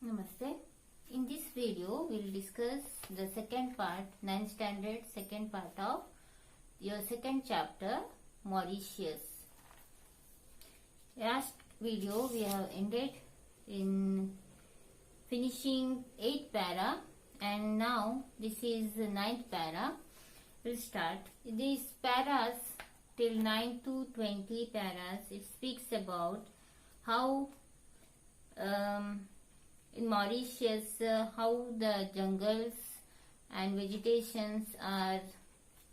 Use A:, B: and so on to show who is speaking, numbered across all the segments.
A: Namaste. In this video, we will discuss the second part, 9th standard, second part of your second chapter, Mauritius. Last video, we have ended in finishing 8th para, and now this is the 9th para. We'll start. These paras till 9 to 20 paras, it speaks about how in Mauritius, how the jungles and vegetations are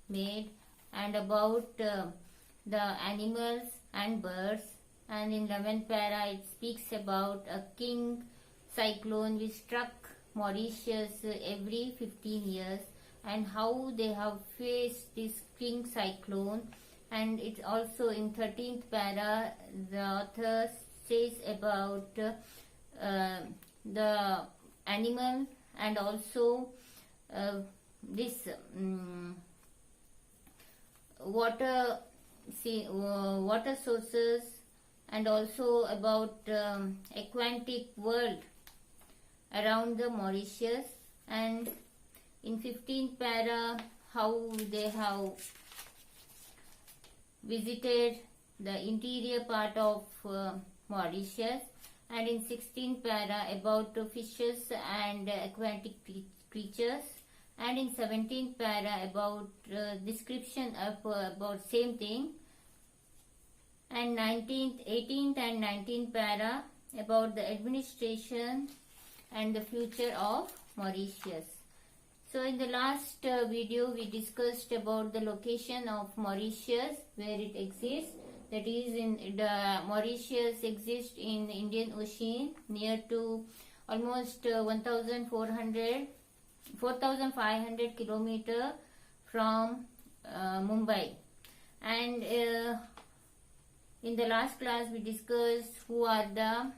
A: made, and about the animals and birds. And in 11th para, it speaks about a king cyclone which struck Mauritius every 15 years, and how they have faced this king cyclone. And it's also in 13th para, the author says about the animal and also this water sources, and also about aquatic world around the Mauritius. And in 15th para, how they have visited the interior part of Mauritius. And in 16th para, about fishes and aquatic creatures. And in 17th para, about description of about same thing. And 18th and 19th para, about the administration and the future of Mauritius. So in the last video, we discussed about the location of Mauritius, where it exists. That is, in the Mauritius exists in Indian Ocean, near to almost 4,500 kilometer from Mumbai. And in the last class, we discussed who are the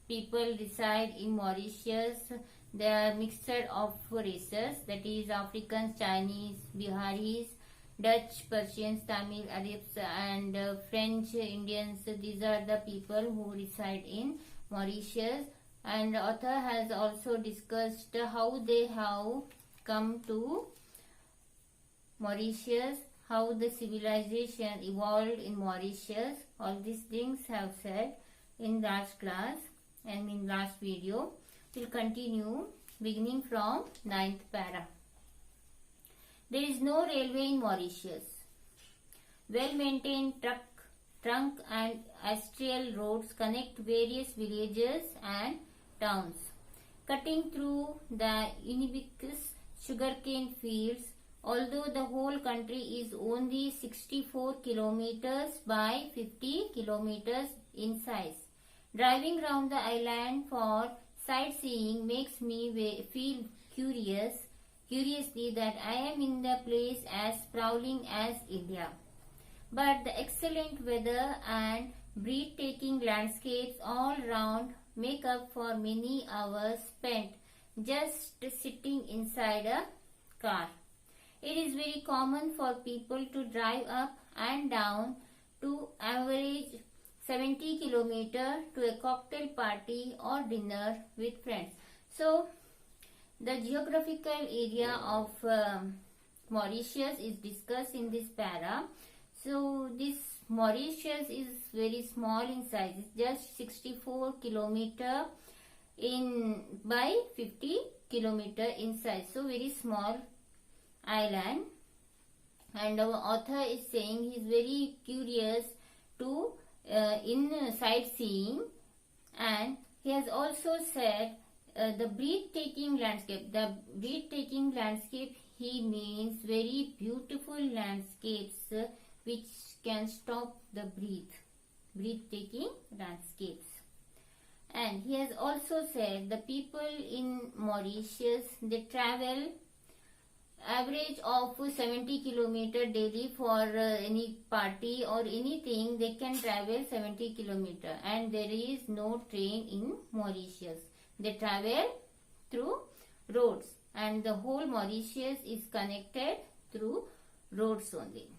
A: people reside in Mauritius. They are mixture of races, that is Africans, Chinese, Biharis, Dutch, Persians, Tamil, Arabs, and French Indians. These are the people who reside in Mauritius. And the author has also discussed how they have come to Mauritius, how the civilization evolved in Mauritius. All these things have said in last class and in last video. We'll continue beginning from 9th para. There is no railway in Mauritius. Well-maintained trunk and arterial roads connect various villages and towns. Cutting through the ubiquitous sugarcane fields, although the whole country is only 64 kilometers by 50 kilometers in size. Driving round the island for sightseeing makes me feel curiously that I am in the place as sprawling as India. But the excellent weather and breathtaking landscapes all round make up for many hours spent just sitting inside a car. It is very common for people to drive up and down to average 70 kilometers to a cocktail party or dinner with friends. So, the geographical area of Mauritius is discussed in this para. So, this Mauritius is very small in size. It's just 64 kilometer by 50 kilometer in size. So, very small island. And our author is saying he is very curious to in sightseeing, and he has also said the breathtaking landscape. The breathtaking landscape, he means very beautiful landscapes which can stop the breathtaking landscapes. And he has also said the people in Mauritius, they travel average of 70 kilometer daily for any party or anything. They can travel 70 kilometer, and there is no train in Mauritius. They travel through roads, and the whole Mauritius is connected through roads only.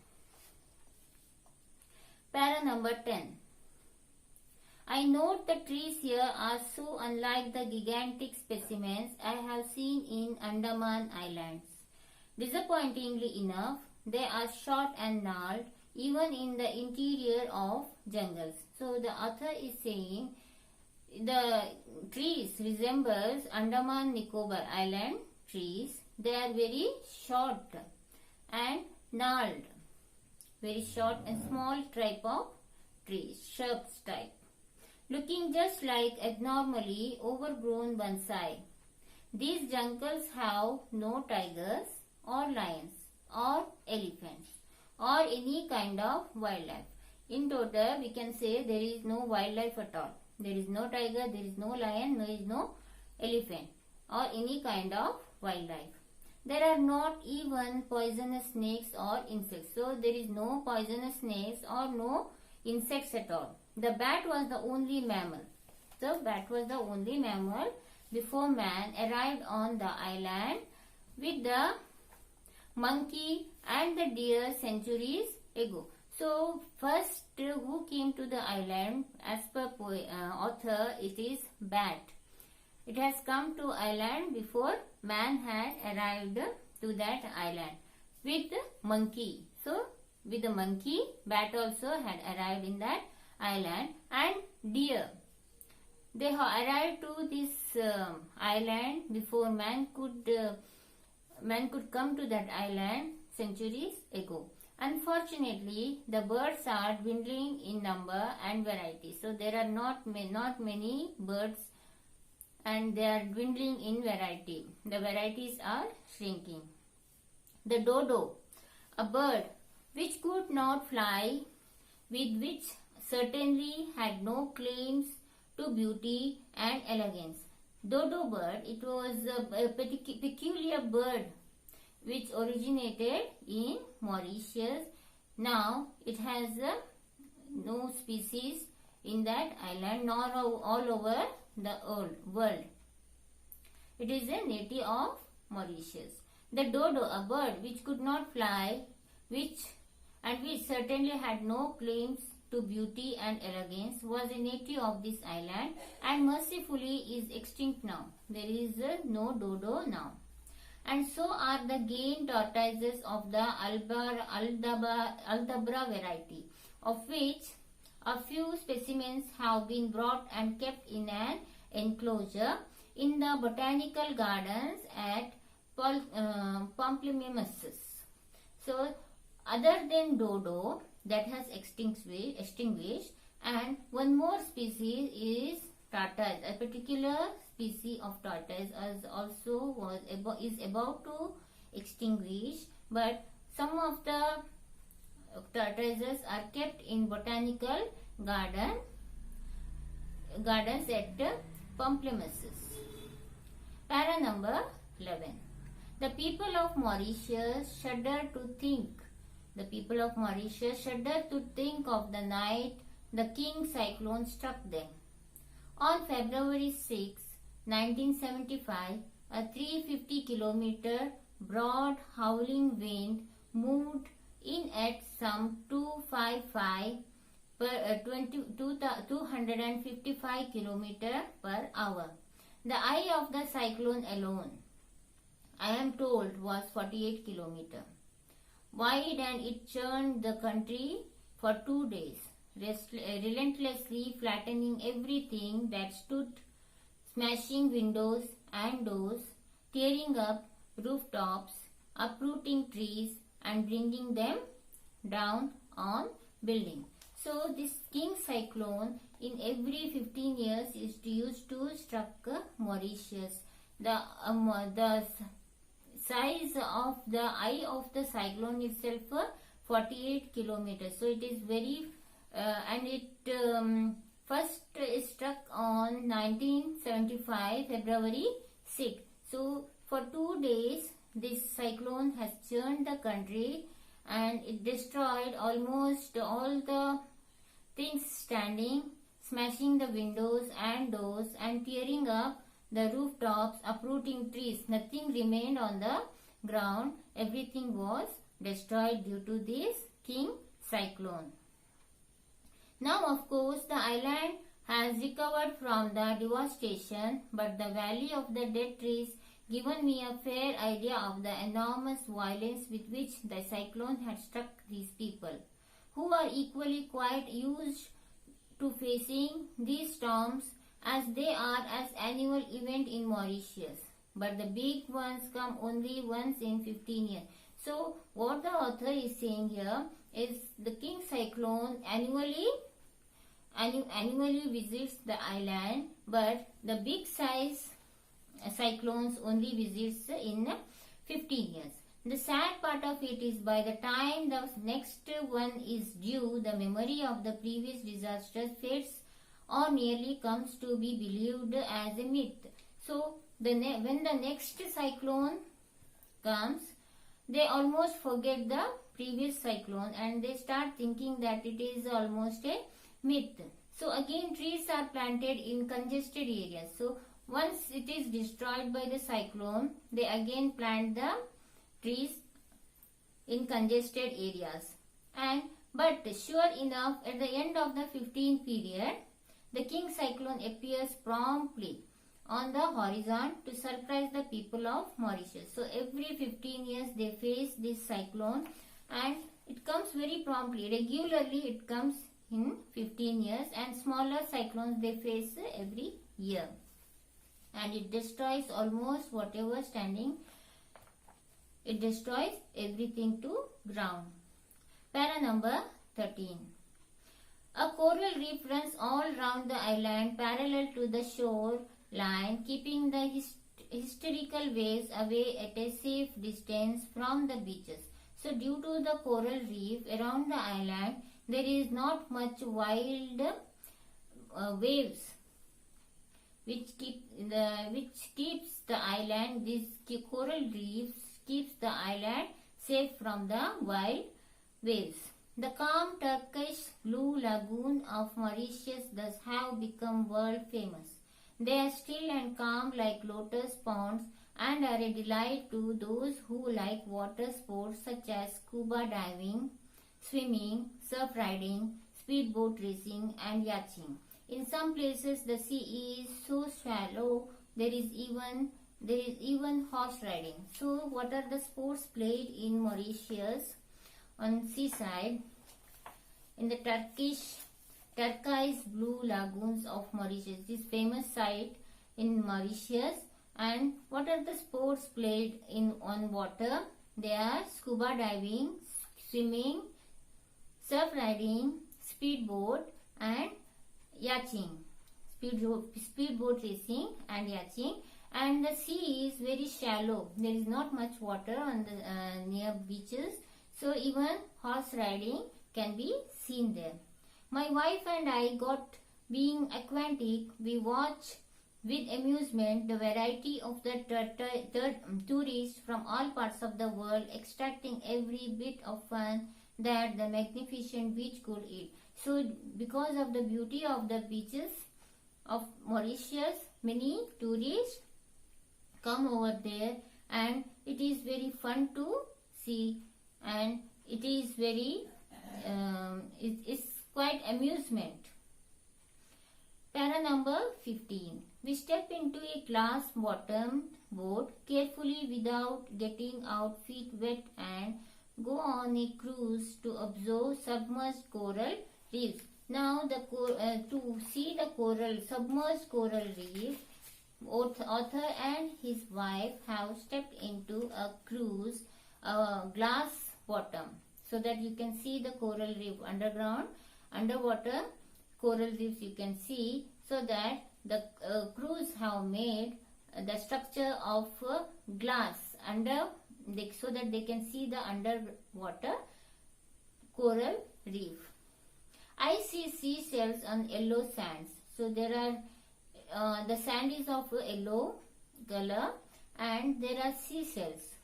A: Para number 10. I note the trees here are so unlike the gigantic specimens I have seen in Andaman Islands. Disappointingly enough, they are short and gnarled even in the interior of jungles. So the author is saying the trees resembles Andaman Nicobar Island trees. They are very short and gnarled, very short and small type of trees, shrubs type, looking just like abnormally overgrown bonsai. These jungles have no tigers or lions or elephants or any kind of wildlife. In total, we can say there is no wildlife at all. There is no tiger, there is no lion, there is no elephant or any kind of wildlife. There are not even poisonous snakes or insects. So there is no poisonous snakes or no insects at all. The bat was the only mammal. The bat was the only mammal before man arrived on the island, with the monkey and the deer centuries ago. So first who came to the island, as per author, it is bat. It has come to island before man had arrived to that island with monkey. So with the monkey, bat also had arrived in that island, and deer. They have arrived to this island before man could come to that island centuries ago. Unfortunately, the birds are dwindling in number and variety. So there are not many birds, and they are dwindling in variety. The varieties are shrinking. The dodo, a bird which could not fly, with which certainly had no claims to beauty and elegance. Dodo bird, it was a peculiar bird which originated in Mauritius. Now it has no species in that island nor all over the world. It is a native of Mauritius. The dodo, a bird which could not fly, which certainly had no claims to beauty and elegance, was a native of this island and mercifully is extinct now. There is no dodo now. And so are the game tortoises of the Aldabra variety, of which a few specimens have been brought and kept in an enclosure in the botanical gardens at Pamplemousse. So, other than dodo that has extinguished, and one more species is tortoise. A particular species of tortoise is about to extinguish, but some of the tortoises are kept in botanical gardens at Pamplemousse. Para number 11. The people of Mauritius shudder to think. The people of Mauritius shudder to think of the night the king cyclone struck them. On February 6, 1975, a 350 km broad howling wind moved in at some 255 km per hour. The eye of the cyclone alone, I am told, was 48 km wide, and it churned the country for 2 days, relentlessly flattening everything that stood, smashing windows and doors, tearing up rooftops, uprooting trees and bringing them down on buildings. So this king cyclone in every 15 years is used to struck Mauritius. The size of the eye of the cyclone itself 48 kilometers. So it is very and it first struck on 1975 February 6. So for 2 days this cyclone has churned the country and it destroyed almost all the things standing, smashing the windows and doors and tearing up the rooftops, uprooting trees. Nothing remained on the ground. Everything was destroyed due to this king cyclone. Now, of course, the island has recovered from the devastation, but the Valley of the Dead Trees given me a fair idea of the enormous violence with which the cyclone had struck these people, who are equally quite used to facing these storms as they are as annual event in Mauritius. But the big ones come only once in 15 years. So what the author is saying here is the king cyclone annually visits the island, but the big size cyclones only visits in 15 years. The sad part of it is by the time the next one is due, the memory of the previous disaster fades or nearly comes to be believed as a myth. So when the next cyclone comes, they almost forget the previous cyclone and they start thinking that it is almost a myth. So again, trees are planted in congested areas. So once it is destroyed by the cyclone, they again plant the trees in congested areas. But sure enough, at the end of the 15th period, the king cyclone appears promptly on the horizon to surprise the people of Mauritius. So every 15 years they face this cyclone and it comes very promptly. Regularly it comes in 15 years and smaller cyclones they face every year. And it destroys almost whatever standing. It destroys everything to ground. Para number 13. A coral reef runs all round the island parallel to the shore line, keeping the hysterical waves away at a safe distance from the beaches. So due to the coral reef around the island, there is not much wild waves which keeps the island, these coral reefs keeps the island safe from the wild waves. The calm turquoise blue lagoon of Mauritius thus have become world famous. They are still and calm like lotus ponds and are a delight to those who like water sports such as scuba diving, swimming, surf riding, speedboat racing and yachting. In some places the sea is so shallow there is even horse riding. So what are the sports played in Mauritius on seaside? In the turquoise blue lagoons of Mauritius, this famous site in Mauritius. And what are the sports played on water? They are scuba diving, swimming, surf riding, speedboat and yachting, speedboat racing and yachting. And the sea is very shallow. There is not much water on the near beaches. So even horse riding can be seen there. My wife and I got being aquatic. We watch with amusement the variety of the tourists from all parts of the world extracting every bit of fun that the magnificent beach could yield. So because of the beauty of the beaches of Mauritius, many tourists come over there and it is very fun to see and it is very it's quite amusement. Para number 15. We step into a glass bottomed boat carefully without getting our feet wet and go on a cruise to observe submerged coral reefs. Now to see the submerged coral reef, author and his wife have stepped into a cruise, glass bottom, so that you can see the coral reef underwater coral reefs you can see, so that the crews have made the structure of glass so that they can see the underwater coral reef. I see seashells on yellow sands. So there are the sand is of yellow color and there are seashells.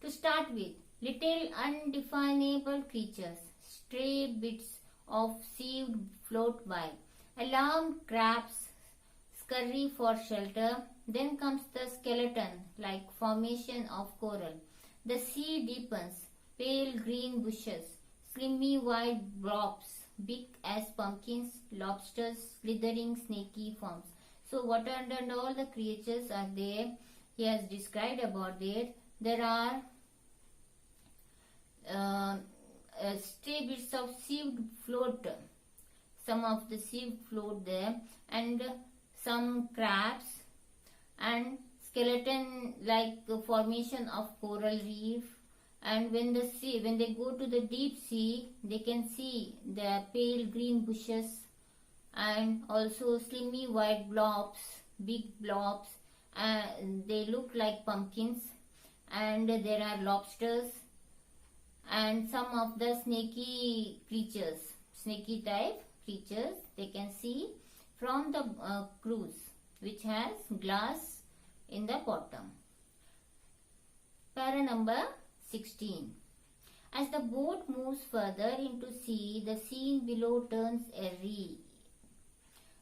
A: To start with, little undefinable creatures, stray bits of seaweed float by. Alarmed crabs scurry for shelter. Then comes the skeleton-like formation of coral. The sea deepens, pale green bushes, slimy white blobs big as pumpkins, lobsters, slithering snaky forms. So what and all the creatures are there? He has described about it. There are stray bits of seaweed float. Some of the seaweed float there, and some crabs, and skeleton like formation of coral reef. And when they go to the deep sea, they can see the pale green bushes and also slimy white blobs, big blobs, and they look like pumpkins. And there are lobsters and some of the snaky creatures, snaky type creatures they can see from the cruise, which has glass in the bottom. Para number 16. As the boat moves further into sea, the scene below turns airy.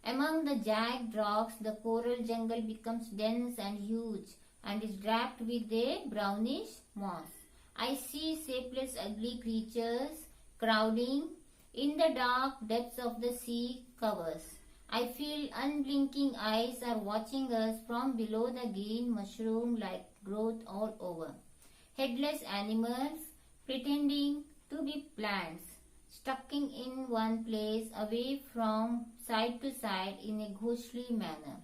A: Among the jagged rocks, the coral jungle becomes dense and huge and is draped with a brownish moss. I see shapeless, ugly creatures crowding in the dark depths of the sea covers. I feel unblinking eyes are watching us from below the green mushroom-like growth all over. Headless animals pretending to be plants, stuck in one place, away from side to side in a ghostly manner.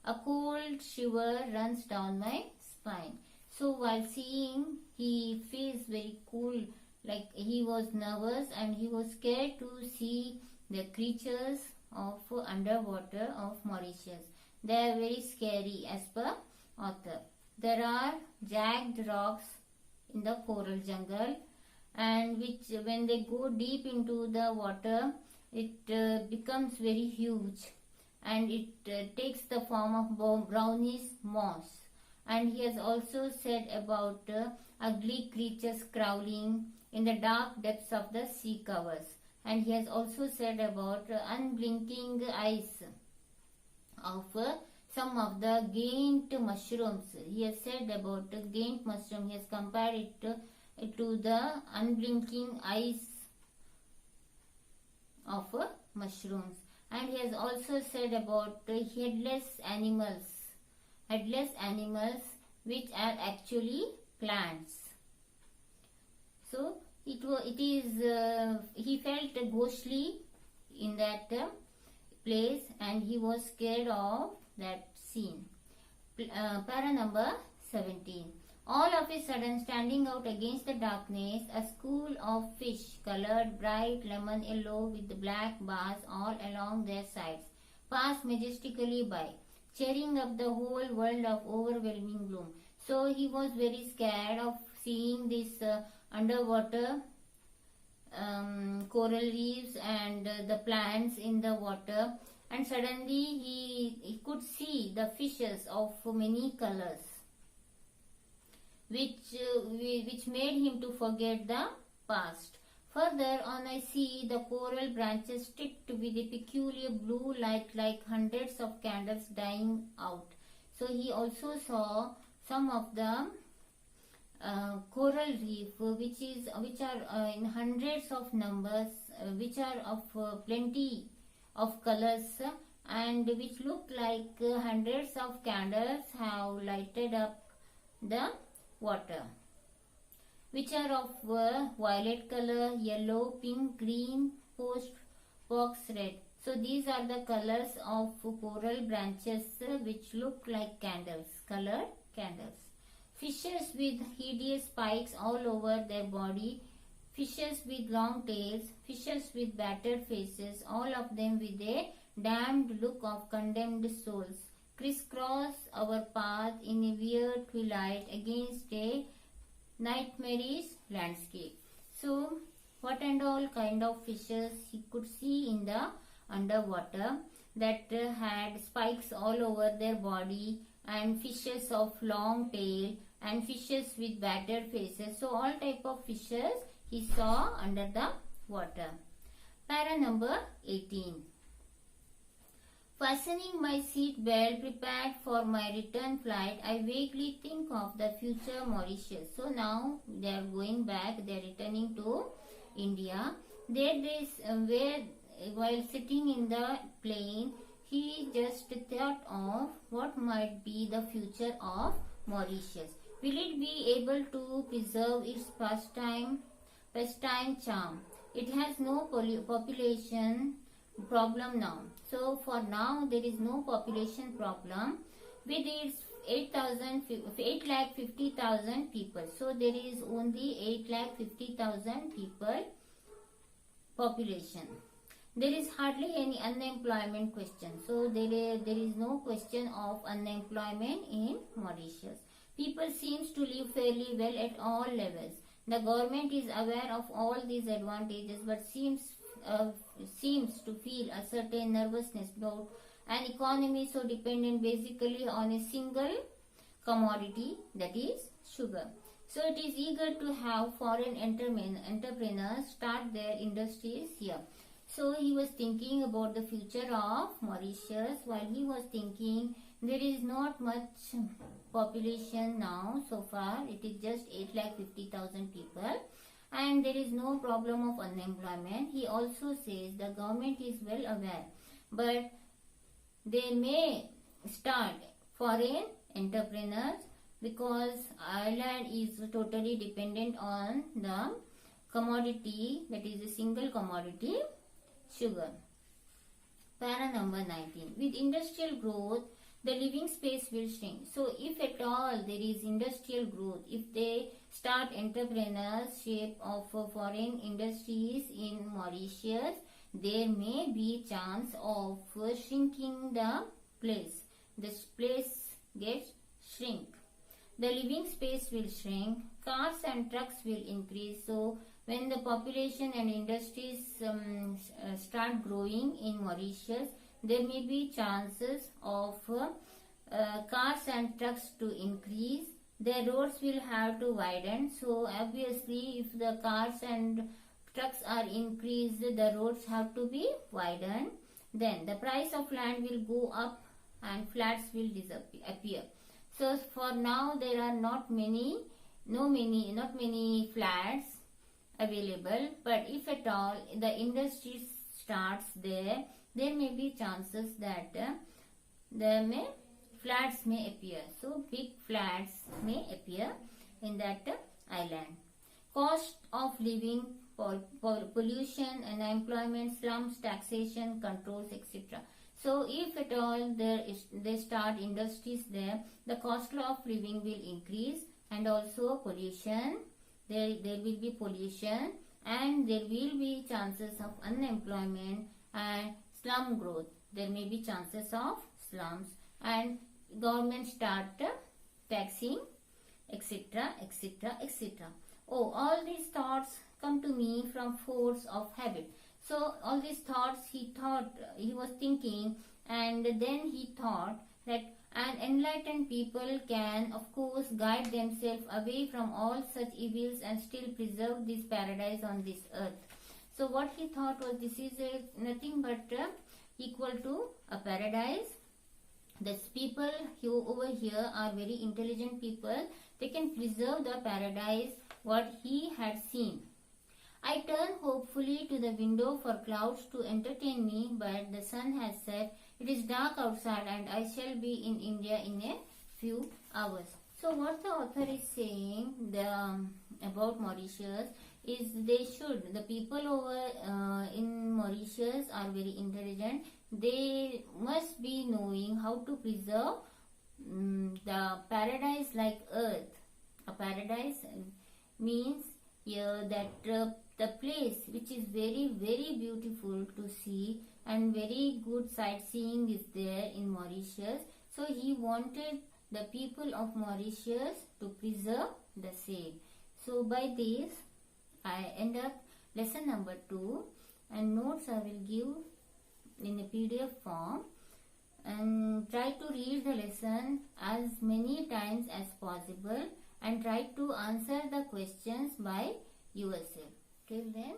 A: A cold shiver runs down my spine. So while seeing, he feels very cool, like he was nervous and he was scared to see the creatures of underwater of Mauritius. They are very scary as per author. There are jagged rocks in the coral jungle, and which when they go deep into the water, it becomes very huge, and it takes the form of brownish moss. And he has also said about ugly creatures crawling in the dark depths of the sea covers. And he has also said about unblinking eyes of some of the giant mushrooms. He has said about giant mushroom. He has compared it to the unblinking eyes of mushrooms. And he has also said about headless animals which are actually plants. So he felt ghostly in that place, and he was scared of that scene. Para number 17. All of a sudden, standing out against the darkness, a school of fish colored bright lemon yellow with black bars all along their sides passed majestically by, cheering up the whole world of overwhelming gloom. So he was very scared of seeing this underwater coral reefs and the plants in the water, and suddenly he could see the fishes of many colors, which made him to forget the past. Further on, I see the coral branches tipped with a peculiar blue light like hundreds of candles dying out. So he also saw some of the coral reef which are in hundreds of numbers, which are of plenty of colors, and which look like hundreds of candles have lighted up the water, which are of violet color, yellow, pink, green, box red. So these are the colors of coral branches which look like candles, colored candles. Fishes with hideous spikes all over their body, fishes with long tails, fishes with battered faces, all of them with a damned look of condemned souls, crisscross our path in a weird twilight against a nightmarish landscape. So, what and all kind of fishes he could see in the underwater, that had spikes all over their body, and fishes of long tail, and fishes with battered faces. So, all type of fishes he saw under the water. Para number 18. Fastening my seat belt, prepared for my return flight, I vaguely think of the future Mauritius. So now they are going back, they are returning to India, There this where while sitting in the plane, he just thought of what might be the future of Mauritius. Will it be able to preserve its pastime charm? It has no population problem now. So for now there is no population problem with its 8,50,000 people. So there is only 8,50,000 people population. There is hardly any unemployment question. So there is no question of unemployment in Mauritius. People seems to live fairly well at all levels. The government is aware of all these advantages, but seems to feel a certain nervousness about an economy so dependent basically on a single commodity, that is sugar. So it is eager to have foreign entrepreneurs start their industries here. So he was thinking about the future of Mauritius. While he was thinking, there is not much population now so far. It is just 8,50,000 people. And there is no problem of unemployment. He also says the government is well aware, but they may start foreign entrepreneurs because Ireland is totally dependent on the commodity, that is a single commodity, sugar. Para number 19. With industrial growth, the living space will shrink. So if at all there is industrial growth, if they start entrepreneurship of foreign industries in Mauritius, there may be chance of shrinking the place. This place gets shrink. The living space will shrink. Cars and trucks will increase. So when the population and industries start growing in Mauritius, there may be chances of cars and trucks to increase. The roads will have to widen. So obviously if the cars and trucks are increased, the roads have to be widened. Then the price of land will go up and flats will disappear. So for now there are not many flats available, but if at all the industry starts there may be chances that flats may appear. So big flats may appear in that island. Cost of living, pollution, unemployment, slums, taxation, controls, etc. So if at all they start industries there, the cost of living will increase, and also pollution. There will be pollution, and there will be chances of unemployment and slum growth. There may be chances of slums, and government start taxing, etc., etc., etc. Oh, all these thoughts come to me from force of habit. So all these thoughts he was thinking, and then he thought that an enlightened people can of course guide themselves away from all such evils and still preserve this paradise on this earth. So what he thought was, this is nothing but equal to a paradise. These people over here are very intelligent people. They can preserve the paradise what he had seen. I turn hopefully to the window for clouds to entertain me, but the sun has set. It is dark outside and I shall be in India in a few hours. So what the author is saying about Mauritius is the people over in Mauritius are very intelligent. They must be knowing how to preserve the paradise like earth. A paradise means that the place which is very, very beautiful to see, and very good sightseeing is there in Mauritius. So he wanted the people of Mauritius to preserve the same. So by this I end up lesson number 2, and notes I will give in a PDF form, and try to read the lesson as many times as possible and try to answer the questions by yourself. Till then,